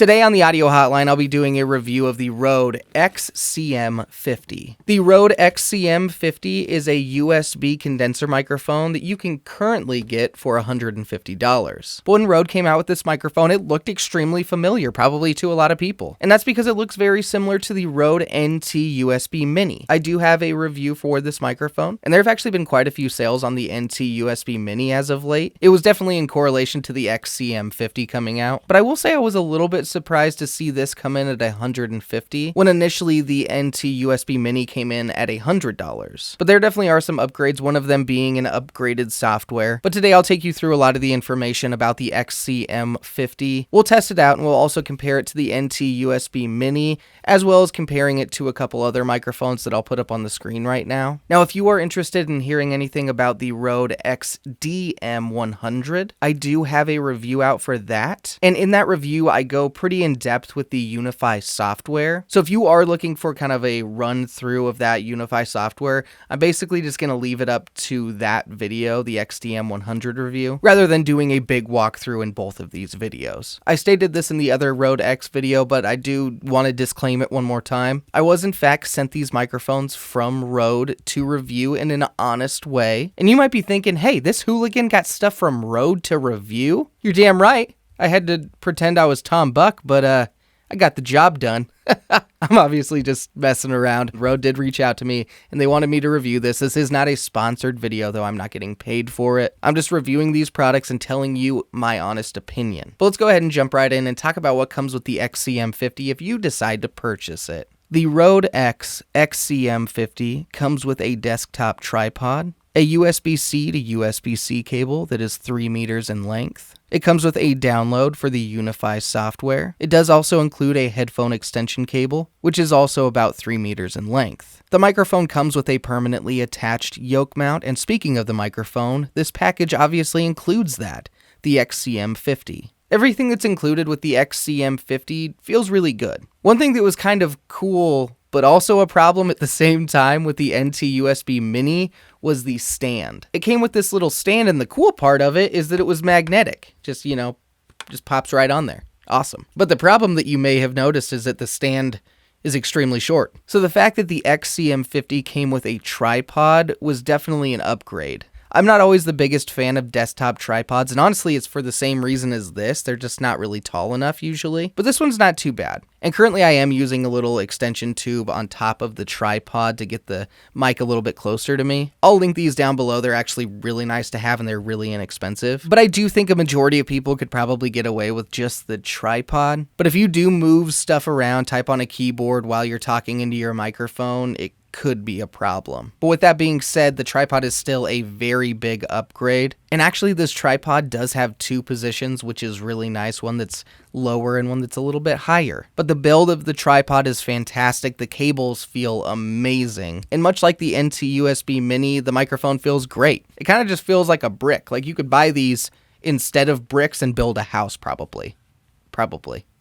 Today on the audio hotline, I'll be doing a review of the Rode XCM-50. The Rode XCM-50 is a USB condenser microphone that you can currently get for $150. But when Rode came out with this microphone, it looked extremely familiar, probably to a lot of people. And that's because it looks very similar to the Rode NT-USB Mini. I do have a review for this microphone, and there have actually been quite a few sales on the NT-USB Mini as of late. It was definitely in correlation to the XCM-50 coming out, but I will say I was a little bit surprised to see this come in at $150 when initially the NT-USB Mini came in at $100. But there definitely are some upgrades, one of them being an upgraded software. But today I'll take you through a lot of the information about the XCM-50. We'll test it out and we'll also compare it to the NT-USB Mini, as well as comparing it to a couple other microphones that I'll put up on the screen right now. Now, if you are interested in hearing anything about the Rode XCM-50, I do have a review out for that. And in that review, I go pretty in depth with the Unify software. So if you are looking for kind of a run through of that Unify software, I'm basically just going to leave it up to that video, the XCM-50 review, rather than doing a big walkthrough in both of these videos. I stated this in the other Rode X video, but I do want to disclaim it one more time. I was in fact sent these microphones from Rode to review in an honest way. And you might be thinking, hey, this hooligan got stuff from Rode to review? You're damn right. I had to pretend I was Tom Buck, but I got the job done. I'm obviously just messing around. Rode did reach out to me, and they wanted me to review this. This is not a sponsored video, though I'm not getting paid for it. I'm just reviewing these products and telling you my honest opinion. But let's go ahead and jump right in and talk about what comes with the XCM-50 if you decide to purchase it. The Rode XCM-50 comes with a desktop tripod, a USB-C to USB-C cable that is 3 meters in length. It comes with a download for the Unify software. It does also include a headphone extension cable, which is also about 3 meters in length. The microphone comes with a permanently attached yoke mount, and speaking of the microphone, this package obviously includes that, the XCM-50. Everything that's included with the XCM-50 feels really good. One thing that was kind of cool, but also a problem at the same time with the NT-USB Mini was the stand. It came with this little stand, and the cool part of it is that it was magnetic. Just pops right on there. Awesome. But the problem that you may have noticed is that the stand is extremely short. So the fact that the XCM-50 came with a tripod was definitely an upgrade. I'm not always the biggest fan of desktop tripods, and honestly, it's for the same reason as this. They're just not really tall enough usually, but this one's not too bad. And currently I am using a little extension tube on top of the tripod to get the mic a little bit closer to me. I'll link these down below. They're actually really nice to have, and they're really inexpensive. But I do think a majority of people could probably get away with just the tripod. But if you do move stuff around, type on a keyboard while you're talking into your microphone, it could be a problem. But with that being said, the tripod is still a very big upgrade. And actually this tripod does have two positions, which is really nice. One that's lower and one that's a little bit higher. But the build of the tripod is fantastic. The cables feel amazing. And much like the NT-USB Mini, the microphone feels great. It kind of just feels like a brick. Like you could buy these instead of bricks and build a house probably.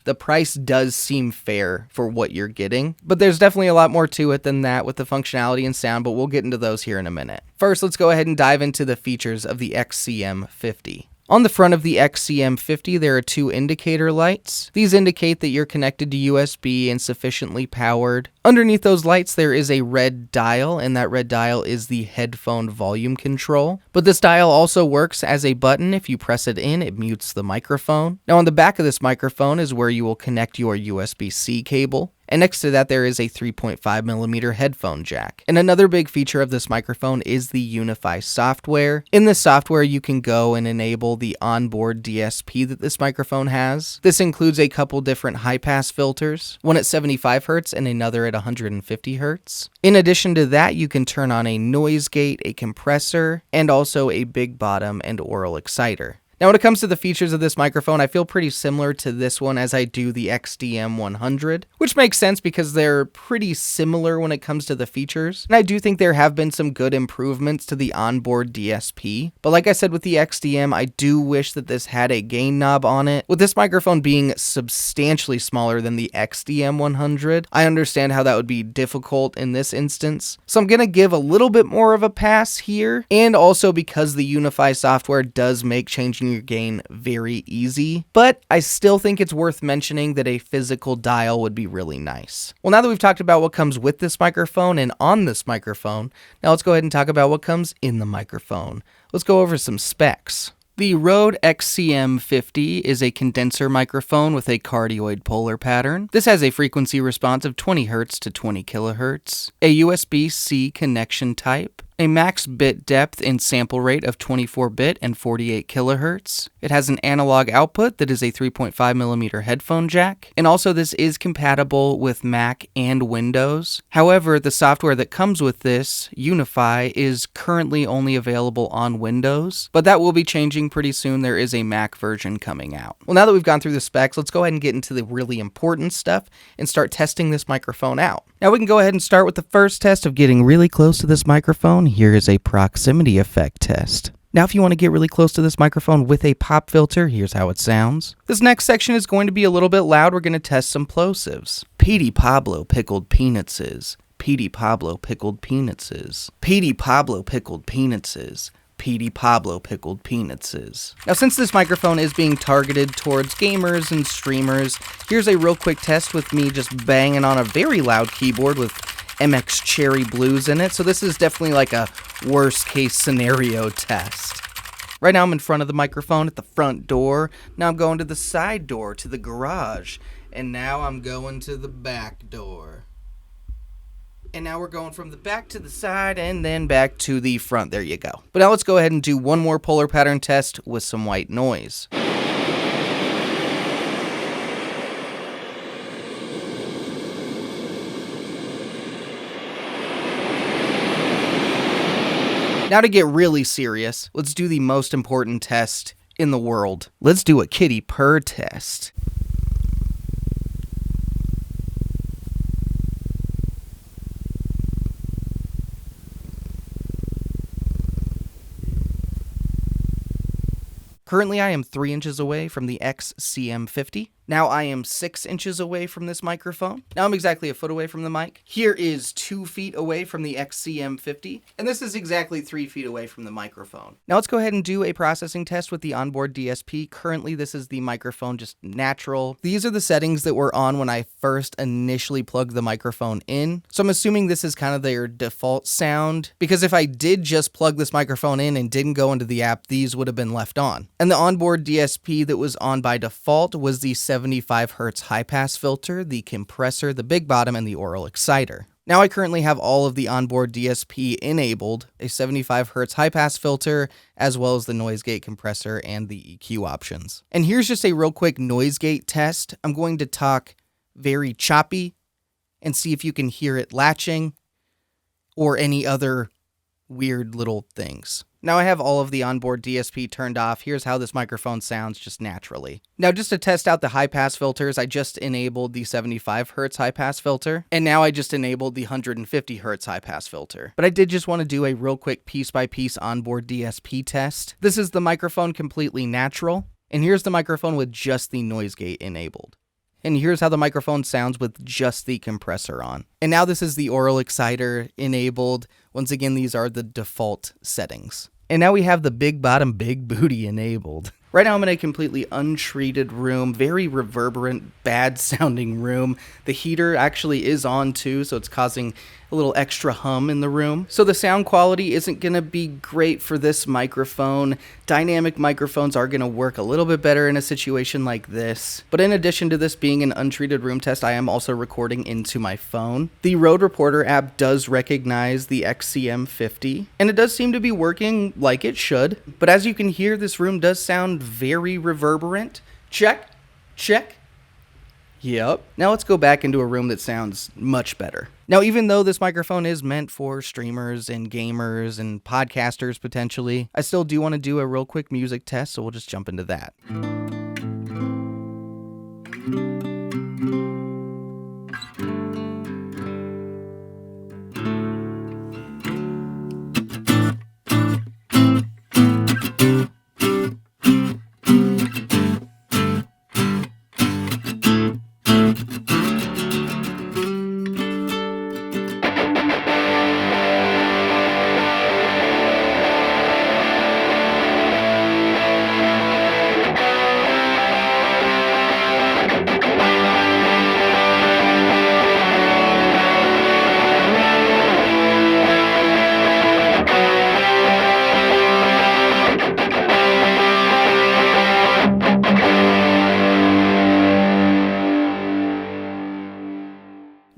The price does seem fair for what you're getting, but there's definitely a lot more to it than that with the functionality and sound, but we'll get into those here in a minute. First, let's go ahead and dive into the features of the XCM-50. On the front of the XCM-50, there are two indicator lights. These indicate that you're connected to USB and sufficiently powered. Underneath those lights, there is a red dial, and that red dial is the headphone volume control. But this dial also works as a button. If you press it in, it mutes the microphone. Now, on the back of this microphone is where you will connect your USB-C cable. And next to that, there is a 3.5mm headphone jack. And another big feature of this microphone is the Unify software. In this software, you can go and enable the Onboard DSP that this microphone has. This includes a couple different high-pass filters, one at 75 Hz and another at 150 Hz. In addition to that, you can turn on a noise gate, a compressor, and also a big bottom and oral exciter. Now, when it comes to the features of this microphone, I feel pretty similar to this one as I do the XCM-50, which makes sense because they're pretty similar when it comes to the features. And I do think there have been some good improvements to the onboard DSP. But like I said with the XCM, I do wish that this had a gain knob on it. With this microphone being substantially smaller than the XCM-50, I understand how that would be difficult in this instance. So I'm going to give a little bit more of a pass here. And also because the Unify software does make changing making your gain very easy, but I still think it's worth mentioning that a physical dial would be really nice. Well, now that we've talked about what comes with this microphone and on this microphone, now let's go ahead and talk about what comes in the microphone. Let's go over some specs. The Rode XCM-50 is a condenser microphone with a cardioid polar pattern. This has a frequency response of 20 Hz to 20 kHz, a USB-C connection type, a max bit depth and sample rate of 24-bit and 48 kHz. It has an analog output that is a 3.5mm headphone jack, and also this is compatible with Mac and Windows. However, the software that comes with this, Unify, is currently only available on Windows, but that will be changing pretty soon. There is a Mac version coming out. Well, now that we've gone through the specs, let's go ahead and get into the really important stuff and start testing this microphone out. Now we can go ahead and start with the first test of getting really close to this microphone. Here is a proximity effect test. Now if you want to get really close to this microphone with a pop filter, here's how it sounds. This next section is going to be a little bit loud. We're going to test some plosives. Petey Pablo pickled peanuts. Petey Pablo pickled peanuts. Petey Pablo pickled peanuts. Petey Pablo pickled peanuts. Now since this microphone is being targeted towards gamers and streamers, here's a real quick test with me just banging on a very loud keyboard with MX Cherry Blues in it, so this is definitely like a worst case scenario test. Right now I'm in front of the microphone at the front door, now I'm going to the side door to the garage, and now I'm going to the back door. And now we're going from the back to the side and then back to the front. There you go. But now let's go ahead and do one more polar pattern test with some white noise. Now to get really serious, let's do the most important test in the world. Let's do a kitty purr test. Currently, I am 3 inches away from the XCM-50. Now I am 6 inches away from this microphone. Now I'm exactly a foot away from the mic. Here is 2 feet away from the XCM-50. And this is exactly 3 feet away from the microphone. Now let's go ahead and do a processing test with the Onboard DSP. Currently, this is the microphone just natural. These are the settings that were on when I first initially plugged the microphone in. So I'm assuming this is kind of their default sound, because if I did just plug this microphone in and didn't go into the app, these would have been left on. And the Onboard DSP that was on by default was the 75 Hz high-pass filter, the compressor, the big bottom, and the oral exciter. Now I currently have all of the Onboard DSP enabled, a 75 Hz high-pass filter, as well as the noise gate compressor and the EQ options. And here's just a real quick noise gate test. I'm going to talk very choppy and see if you can hear it latching or any other weird little things. Now I have all of the Onboard DSP turned off. Here's how this microphone sounds just naturally. Now just to test out the high pass filters, I just enabled the 75 Hz high pass filter, and now I just enabled the 150 Hz high pass filter. But I did just want to do a real quick piece by piece Onboard DSP test. This is the microphone completely natural, and here's the microphone with just the noise gate enabled. And here's how the microphone sounds with just the compressor on. And now this is the oral exciter enabled. Once again, these are the default settings. And now we have the big bottom, big booty enabled. Right now I'm in a completely untreated room, very reverberant, bad sounding room. The heater actually is on too, so it's causing a little extra hum in the room. So the sound quality isn't gonna be great for this microphone. Dynamic microphones are gonna work a little bit better in a situation like this. But in addition to this being an untreated room test, I am also recording into my phone. The Rode Reporter app does recognize the XCM-50, and it does seem to be working like it should. But as you can hear, this room does sound very reverberant. Check, check. Yep. Now let's go back into a room that sounds much better. Now, even though this microphone is meant for streamers and gamers and podcasters potentially, I still do want to do a real quick music test, so we'll just jump into that.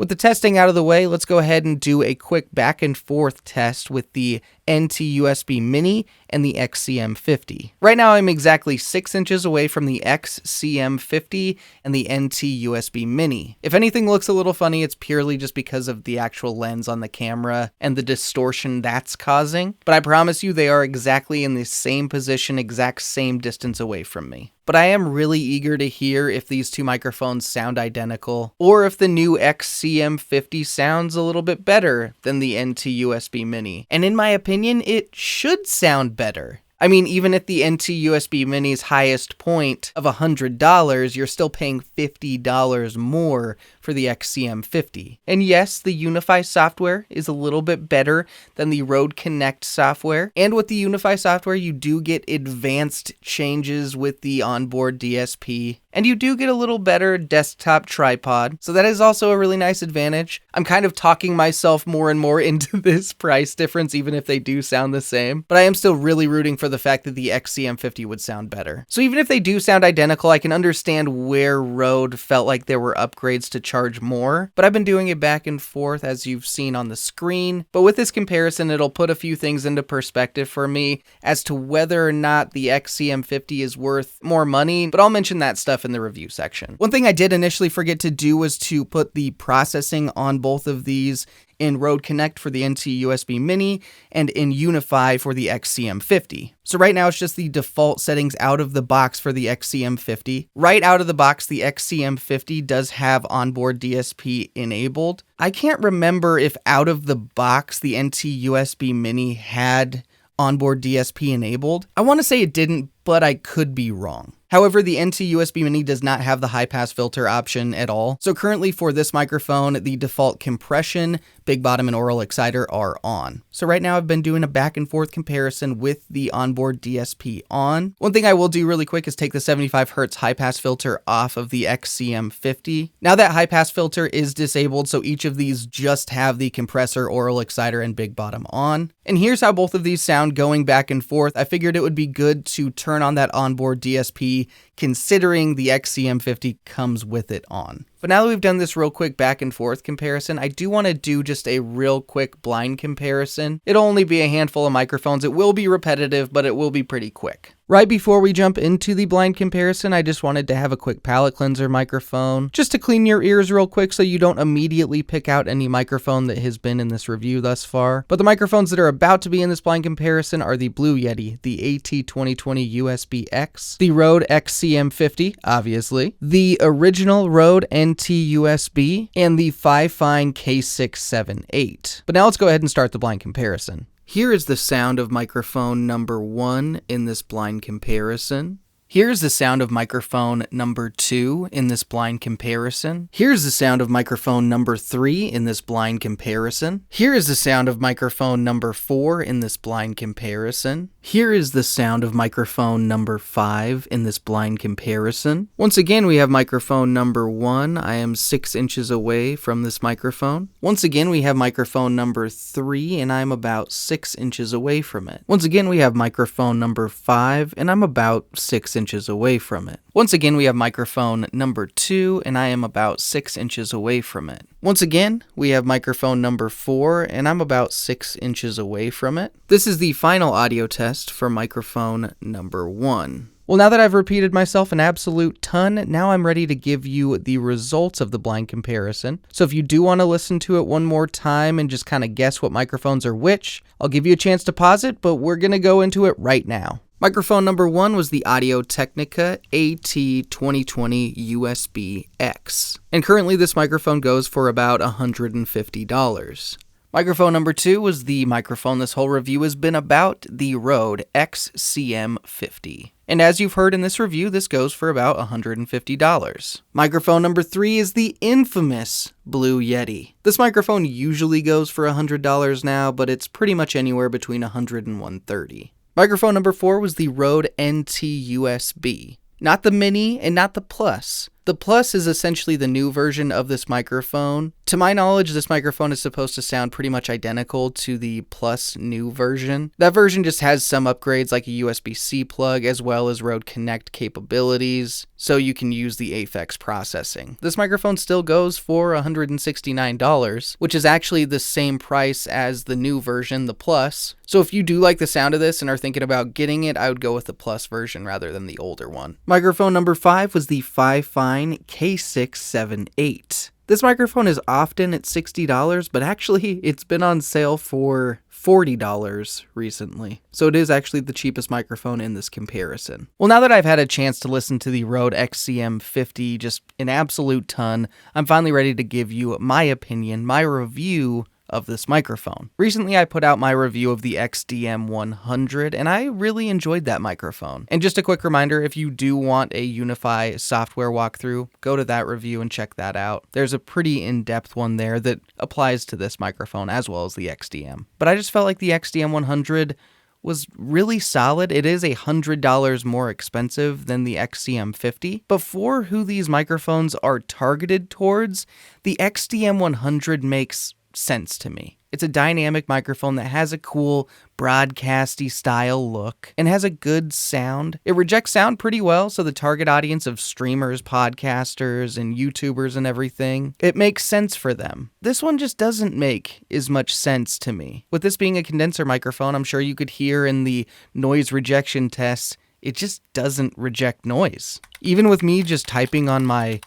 With the testing out of the way, let's go ahead and do a quick back and forth test with the NT-USB Mini and the XCM-50. Right now I'm exactly 6 inches away from the XCM-50 and the NT-USB Mini. If anything looks a little funny, it's purely just because of the actual lens on the camera and the distortion that's causing, but I promise you they are exactly in the same position, exact same distance away from me. But I am really eager to hear if these two microphones sound identical, or if the new XCM-50 sounds a little bit better than the NT-USB Mini. And in my opinion, it should sound better. I mean, even at the NT-USB Mini's highest point of $100, you're still paying $50 more for the XCM-50. And yes, the UniFi software is a little bit better than the Rode Connect software. And with the UniFi software, you do get advanced changes with the onboard DSP. And you do get a little better desktop tripod, so that is also a really nice advantage. I'm kind of talking myself more and more into this price difference, even if they do sound the same. But I am still really rooting for the fact that the XCM-50 would sound better. So even if they do sound identical, I can understand where Rode felt like there were upgrades to charge more. But I've been doing it back and forth, as you've seen on the screen. But with this comparison, it'll put a few things into perspective for me as to whether or not the XCM-50 is worth more money. But I'll mention that stuff in the review section. One thing I did initially forget to do was to put the processing on both of these in Rode Connect for the NT-USB Mini and in UniFi for the XCM-50. So right now it's just the default settings out of the box for the XCM-50. Right out of the box, the XCM-50 does have onboard DSP enabled. I can't remember if out of the box the NT-USB Mini had onboard DSP enabled. I want to say it didn't, but I could be wrong. However, the NT-USB Mini does not have the high-pass filter option at all. So currently for this microphone, the default compression, big bottom, and oral exciter are on. So right now I've been doing a back and forth comparison with the onboard DSP on. One thing I will do really quick is take the 75 Hz high-pass filter off of the XCM-50. Now that high-pass filter is disabled, so each of these just have the compressor, oral exciter, and big bottom on. And here's how both of these sound going back and forth. I figured it would be good to turn on that onboard DSP considering the XCM-50 comes with it on. But now that we've done this real quick back and forth comparison, I do want to do just a real quick blind comparison. It'll only be a handful of microphones. It will be repetitive, but it will be pretty quick. Right before we jump into the blind comparison, I just wanted to have a quick palate cleanser microphone, just to clean your ears real quick so you don't immediately pick out any microphone that has been in this review thus far. But the microphones that are about to be in this blind comparison are the Blue Yeti, the AT2020USB-X, the Rode XCM-50, obviously, the original Rode NT-USB, and the FiFIne K678. But now let's go ahead and start the blind comparison. Here is the sound of microphone number 1 in this blind comparison. Here's the sound of microphone number 2 in this blind comparison. Here's the sound of microphone number 3 in this blind comparison. Here is the sound of microphone number 4 in this blind comparison. Here is the sound of microphone number 5 in this blind comparison. Once again, we have microphone number 1. I am 6 inches away from this microphone. Once again, we have microphone number 3, and I'm about 6 inches away from it. Once again, we have microphone number 5, and I'm about 6 inches away from it. Once again, we have microphone number 2, and I am about 6 inches away from it. Once again, we have microphone number 4, and I'm about 6 inches away from it. This is the final audio test for microphone number 1. Well, now that I've repeated myself an absolute ton, now I'm ready to give you the results of the blind comparison. So if you do want to listen to it one more time and just kind of guess what microphones are which, I'll give you a chance to pause it, but we're going to go into it right now. Microphone number 1 was the Audio-Technica AT2020USB-X. And currently this microphone goes for about $150. Microphone number 2 was the microphone this whole review has been about, the Rode XCM-50. And as you've heard in this review, this goes for about $150. Microphone number 3 is the infamous Blue Yeti. This microphone usually goes for $100 now, but it's pretty much anywhere between $100 and $130. Microphone number 4 was the Rode NT-USB. Not the Mini and not the Plus, The Plus is essentially the new version of this microphone. To my knowledge, this microphone is supposed to sound pretty much identical to the Plus new version. That version just has some upgrades like a USB-C plug as well as Rode Connect capabilities, so you can use the Aphex processing. This microphone still goes for $169, which is actually the same price as the new version, the Plus. So if you do like the sound of this and are thinking about getting it, I would go with the Plus version rather than the older one. Microphone number 5 was the FiFIne K678. This microphone is often at $60, but actually it's been on sale for $40 recently. So it is actually the cheapest microphone in this comparison. Well, now that I've had a chance to listen to the Rode XCM-50 just an absolute ton, I'm finally ready to give you my opinion, my review of this microphone. Recently, I put out my review of the XCM-50, and I really enjoyed that microphone. And just a quick reminder, if you do want a Unify software walkthrough, go to that review and check that out. There's a pretty in-depth one there that applies to this microphone as well as the XDM. But I just felt like the XCM-50 was really solid. It is $100 more expensive than the XCM-50, but for who these microphones are targeted towards, the XCM-50 makes sense to me. It's a dynamic microphone that has a cool broadcasty style look and has a good sound. It rejects sound pretty well, so the target audience of streamers, podcasters, and YouTubers and everything, it makes sense for them. This one just doesn't make as much sense to me. With this being a condenser microphone, I'm sure you could hear in the noise rejection tests, it just doesn't reject noise. Even with me just typing on my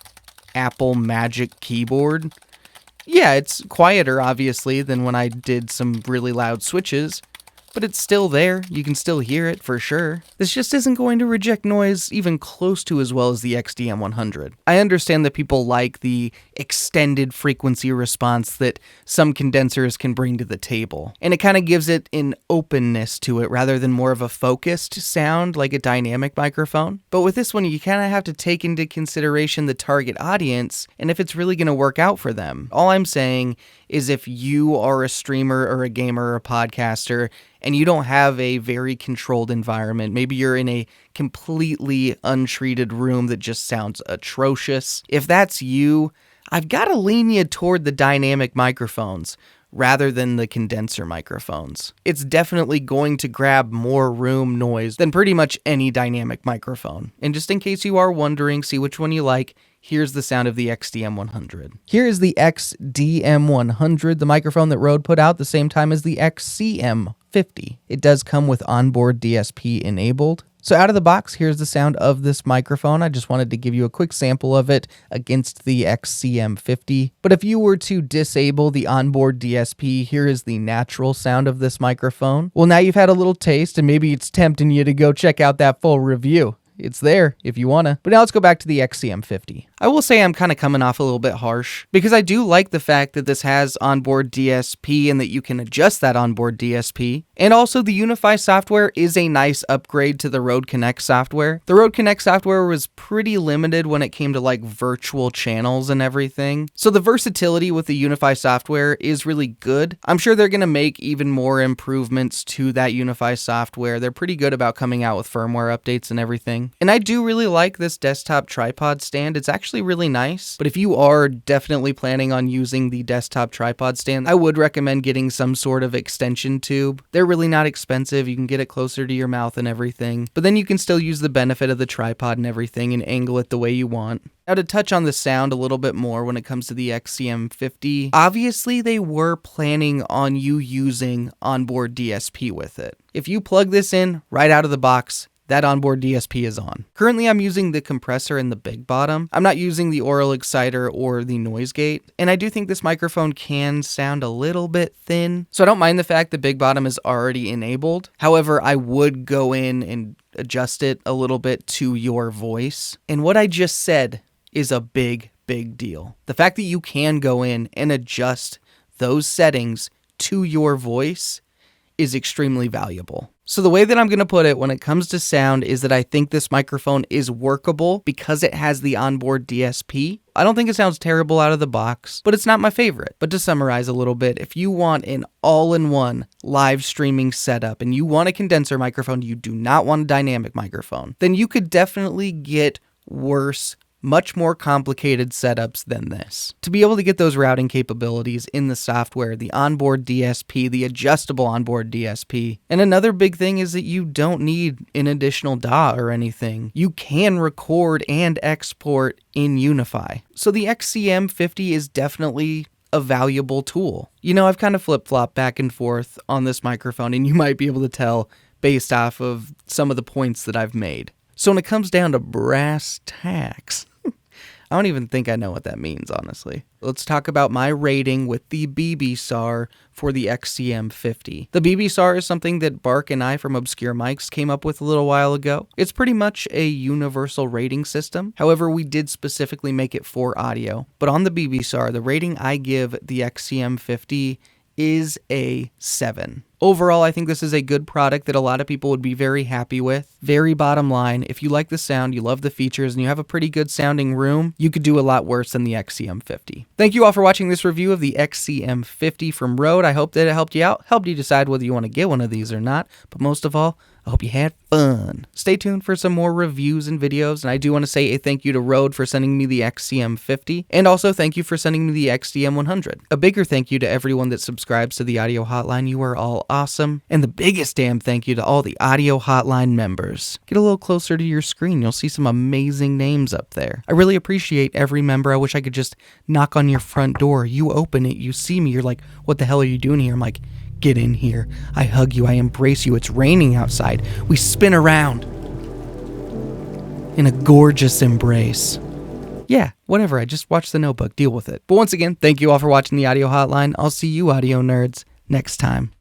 Apple Magic keyboard, yeah, it's quieter, obviously, than when I did some really loud switches, but it's still there. You can still hear it for sure. This just isn't going to reject noise even close to as well as the XCM-50. I understand that people like the extended frequency response that some condensers can bring to the table, and it kind of gives it an openness to it rather than more of a focused sound like a dynamic microphone. But with this one, you kind of have to take into consideration the target audience and if it's really going to work out for them. All I'm saying is if you are a streamer or a gamer or a podcaster and you don't have a very controlled environment, maybe you're in a completely untreated room that just sounds atrocious. If that's you, I've got to lean you toward the dynamic microphones rather than the condenser microphones. It's definitely going to grab more room noise than pretty much any dynamic microphone. And just in case you are wondering, see which one you like, here's the sound of the XCM-50. Here is the XDM-50, the microphone that Rode put out the same time as the XCM-50. It does come with onboard DSP enabled. So out of the box, here's the sound of this microphone. I just wanted to give you a quick sample of it against the XCM-50. But if you were to disable the onboard DSP, here is the natural sound of this microphone. Well, now you've had a little taste, and maybe it's tempting you to go check out that full review. It's there if you wanna. But now let's go back to the XCM-50. I will say I'm kind of coming off a little bit harsh because I do like the fact that this has onboard DSP and that you can adjust that onboard DSP. And also the Unify software is a nice upgrade to the Rode Connect software. The Rode Connect software was pretty limited when it came to like virtual channels and everything. So the versatility with the Unify software is really good. I'm sure they're gonna make even more improvements to that Unify software. They're pretty good about coming out with firmware updates and everything. And I do really like this desktop tripod stand. It's actually really nice. But if you are definitely planning on using the desktop tripod stand, I would recommend getting some sort of extension tube. They're really not expensive. You can get it closer to your mouth and everything. But then you can still use the benefit of the tripod and everything and angle it the way you want. Now to touch on the sound a little bit more when it comes to the XCM-50, obviously they were planning on you using onboard DSP with it. If you plug this in right out of the box, that onboard DSP is on. Currently, I'm using the compressor in the big bottom. I'm not using the oral exciter or the noise gate, and I do think this microphone can sound a little bit thin, so I don't mind the fact the big bottom is already enabled. However, I would go in and adjust it a little bit to your voice, and what I just said is a big deal. The fact that you can go in and adjust those settings to your voice is extremely valuable. So the way that I'm going to put it when it comes to sound is that I think this microphone is workable because it has the onboard DSP. I don't think it sounds terrible out of the box, but it's not my favorite. But to summarize a little bit, if you want an all-in-one live streaming setup and you want a condenser microphone, you do not want a dynamic microphone, then you could definitely get worse much more complicated setups than this. To be able to get those routing capabilities in the software, the onboard DSP, the adjustable onboard DSP. And another big thing is that you don't need an additional DAW or anything. You can record and export in UniFi. So the XCM-50 is definitely a valuable tool. You know, I've kind of flip-flopped back and forth on this microphone, and you might be able to tell based off of some of the points that I've made. So when it comes down to brass tacks, I don't even think I know what that means, honestly. Let's talk about my rating with the BB-SAR for the XCM-50. The BB-SAR is something that Bark and I from Obscure Mics came up with a little while ago. It's pretty much a universal rating system. However, we did specifically make it for audio. But on the BB-SAR, the rating I give the XCM-50 is a 7. Overall, I think this is a good product that a lot of people would be very happy with. Very bottom line, if you like the sound, you love the features, and you have a pretty good sounding room, you could do a lot worse than the XCM-50. Thank you all for watching this review of the XCM-50 from Rode. I hope that it helped you out, helped you decide whether you want to get one of these or not, but most of all, I hope you had fun. Stay tuned for some more reviews and videos, and I do want to say a thank you to Rode for sending me the XCM-50, and also thank you for sending me the XCM-100. A bigger thank you to everyone that subscribes to the Audio Hotline. You are all awesome. And the biggest damn thank you to all the Audio Hotline members. Get a little closer to your screen. You'll see some amazing names up there. I really appreciate every member. I wish I could just knock on your front door. You open it, you see me, you're like, what the hell are you doing here? I'm like, get in here. I hug you. I embrace you. It's raining outside. We spin around in a gorgeous embrace. Yeah, whatever. I just watched The Notebook. Deal with it. But once again, thank you all for watching the Audio Hotline. I'll see you audio nerds next time.